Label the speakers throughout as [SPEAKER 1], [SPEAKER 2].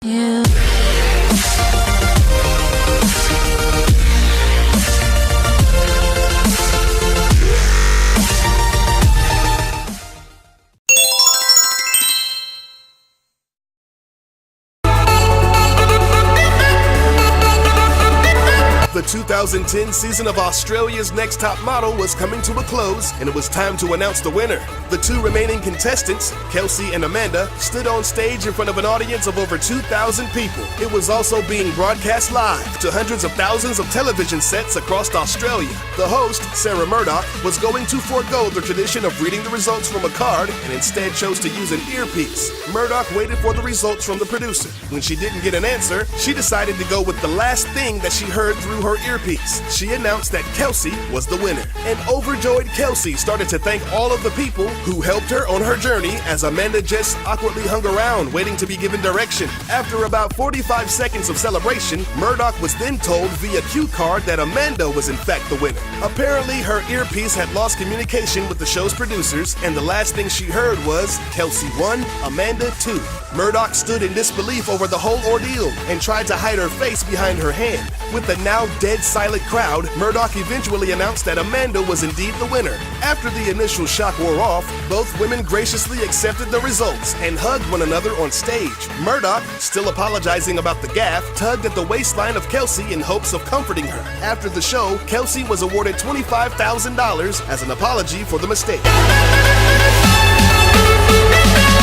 [SPEAKER 1] You.
[SPEAKER 2] The 2010 season of Australia's Next Top Model was coming to a close, and it was time to announce the winner. The two remaining contestants, Kelsey and Amanda, stood on stage in front of an audience of over 2,000 people. It was also being broadcast live to hundreds of thousands of television sets across Australia. The host, Sarah Murdoch, was going to forego the tradition of reading the results from a card and instead chose to use an earpiece. Murdoch waited for the results from the producer. When she didn't get an answer, she decided to go with the last thing that she heard through her earpiece. She announced that Kelsey was the winner. An overjoyed Kelsey started to thank all of the people who helped her on her journey as Amanda just awkwardly hung around waiting to be given direction. After about 45 seconds of celebration, Murdoch was then told via cue card that Amanda was in fact the winner. Apparently, her earpiece had lost communication with the show's producers, and the last thing she heard was Kelsey 1, Amanda 2. Murdoch stood in disbelief over the whole ordeal and tried to hide her face behind her hand. With the now dead silent crowd, Murdoch eventually announced that Amanda was indeed the winner. After the initial shock wore off, both women graciously accepted the results and hugged one another on stage. Murdoch, still apologizing about the gaffe, tugged at the waistline of Kelsey in hopes of comforting her. After the show, Kelsey was awarded $25,000 as an apology for the mistake.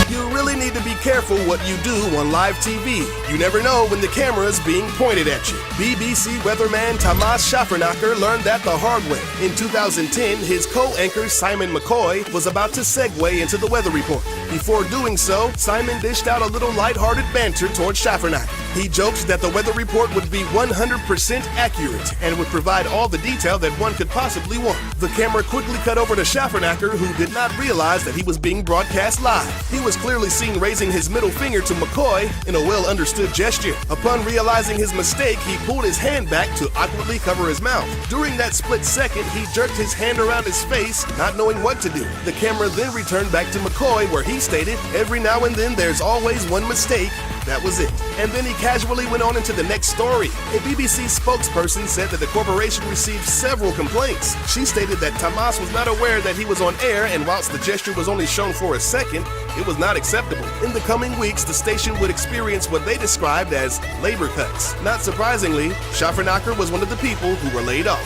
[SPEAKER 2] You really need to be careful what you do on live TV. You never know when the camera is being pointed at you. BBC weatherman Thomas Schaffernacher learned that the hard way. In 2010, his co-anchor Simon McCoy was about to segue into the weather report. Before doing so, Simon dished out a little lighthearted banter towards Schaffernacher. He joked that the weather report would be 100% accurate and would provide all the detail that one could possibly want. The camera quickly cut over to Schaffernacher, who did not realize that he was being broadcast live. He was clearly seen raising his middle finger to McCoy in a well-understood gesture. Upon realizing his mistake, he pulled his hand back to awkwardly cover his mouth. During that split second, he jerked his hand around his face, not knowing what to do. The camera then returned back to McCoy, where he stated, "Every now and then there's always one mistake. That was it." And then he casually went on into the next story. A BBC spokesperson said that the corporation received several complaints. She stated that Tomas was not aware that he was on air, and whilst the gesture was only shown for a second, it was not acceptable. In the coming weeks, the station would experience what they described as labor cuts. Not surprisingly, Schaffernacher was one of the people who were laid off.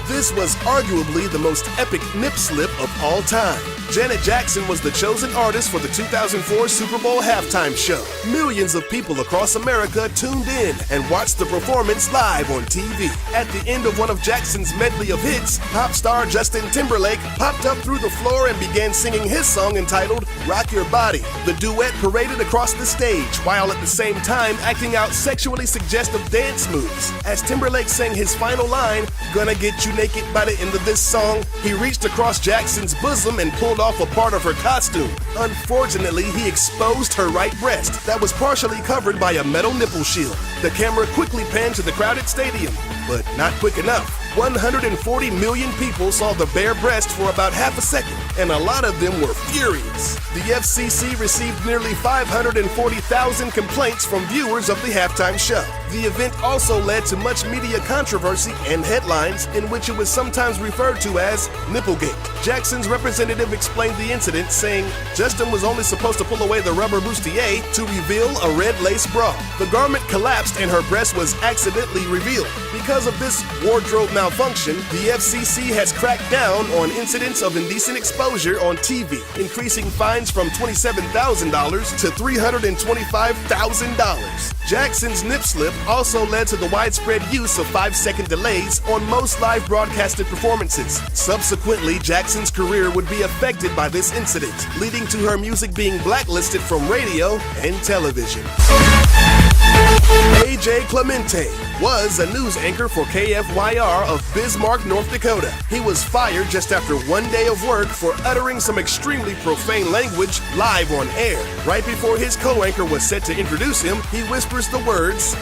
[SPEAKER 2] This was arguably the most epic nip slip of all time. Janet Jackson was the chosen artist for the 2004 Super Bowl halftime show. Millions of people across America tuned in and watched the performance live on TV. At the end of one of Jackson's medley of hits, pop star Justin Timberlake popped up through the floor and began singing his song entitled "Rock Your Body." The duet paraded across the stage while at the same time acting out sexually suggestive dance moves. As Timberlake sang his final line, "Gonna get you naked by the end of this song," he reached across Jackson's bosom and pulled off a part of her costume. Unfortunately, he exposed her right breast that was partially covered by a metal nipple shield. The camera quickly panned to the crowded stadium, but not quick enough. 140 million people saw the bare breast for about half a second, and a lot of them were furious. The FCC received nearly 540,000 complaints from viewers of the halftime show. The event also led to much media controversy and headlines in which it was sometimes referred to as Nipplegate. Jackson's representative explained the incident, saying Justin was only supposed to pull away the rubber bustier to reveal a red lace bra. The garment collapsed and her breast was accidentally revealed. Because of this wardrobe malfunction, the FCC has cracked down on incidents of indecent exposure on TV, increasing fines from $27,000 to $325,000. Jackson's nip slip also led to the widespread use of 5-second delays on most live broadcasted performances. Subsequently, Jackson's career would be affected by this incident, leading to her music being blacklisted from radio and television. AJ Clemente was a news anchor for KFYR of Bismarck, North Dakota. He was fired just after one day of work for uttering some extremely profane language live on air. Right before his co-anchor was set to introduce him, he whispers the words,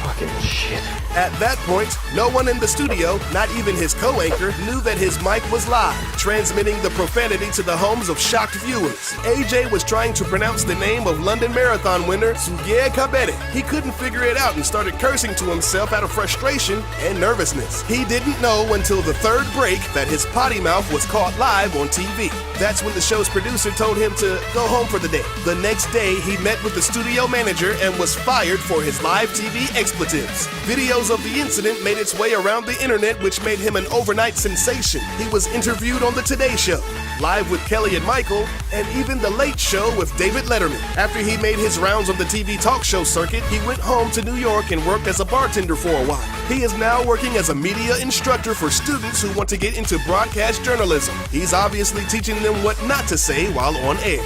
[SPEAKER 1] Fucking shit.
[SPEAKER 2] At that point, no one in the studio, not even his co-anchor, knew that his mic was live, transmitting the profanity to the homes of shocked viewers. AJ was trying to pronounce the name of London Marathon winner Sehingga. He couldn't figure it out and started cursing to himself out of frustration and nervousness. He didn't know until the third break that his potty mouth was caught live on TV. That's when the show's producer told him to go home for the day. The next day, he met with the studio manager and was fired for his live TV expletives. Videos of the incident made its way around the internet, which made him an overnight sensation. He was interviewed on The Today Show, Live with Kelly and Michael, and even The Late Show with David Letterman. After he made his rounds on the TV talk show circuit, he went home to New York and worked as a bartender for a while. He is now working as a media instructor for students who want to get into broadcast journalism. He's obviously teaching them what not to say while on air.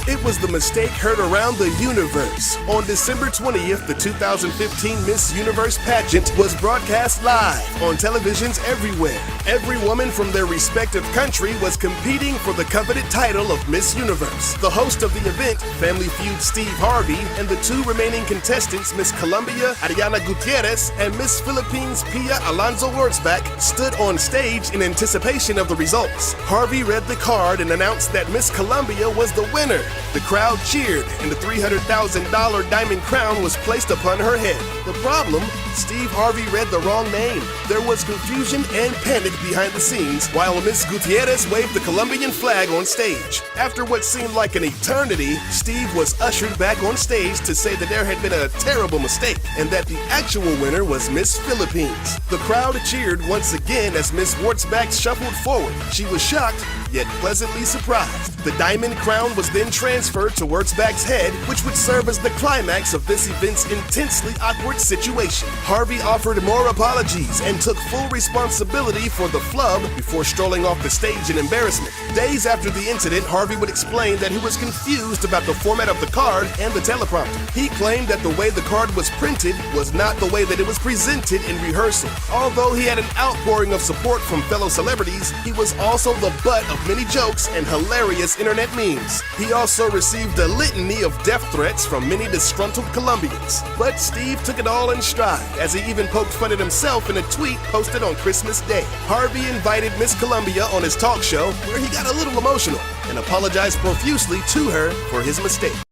[SPEAKER 2] It was the mistake heard around the universe. On December 20th, the 2015 Miss Universe pageant was broadcast live on televisions everywhere. Every woman from their respective country was competing for the coveted title of Miss Universe. The host of the event, Family Feud Steve Harvey, and the two remaining contestants, Miss Colombia, Ariana Gutierrez, and Miss Philippines, Pia Alonso Wurzbach, stood on stage in anticipation of the results. Harvey read the card and announced that Miss Colombia was the winner. The crowd cheered, and the $300,000 diamond crown was placed upon her head. The problem? Steve Harvey read the wrong name. There was confusion and panic behind the scenes while Miss Gutierrez waved the Colombian flag on stage. After what seemed like an eternity, Steve was ushered back on stage to say that there had been a terrible mistake and that the actual winner was Miss Philippines. The crowd cheered once again as Miss Wurzbach shuffled forward. She was shocked, yet pleasantly surprised. The diamond crown was then transferred to Wurzbach's head, which would serve as the climax of this event's intensely awkward situation. Harvey offered more apologies and took full responsibility for the flub before strolling off the stage in embarrassment. Days after the incident, Harvey would explain that he was confused about the format of the card and the teleprompter. He claimed that the way the card was printed was not the way that it was presented in rehearsal. Although he had an outpouring of support from fellow celebrities, he was also the butt of many jokes and hilarious internet memes. He also received a litany of death threats from many disgruntled Colombians. But Steve took it all in stride, as he even poked fun at himself in a tweet posted on Christmas Day. Harvey invited Miss Colombia on his talk show, where he got a little emotional and apologized profusely to her for his mistake.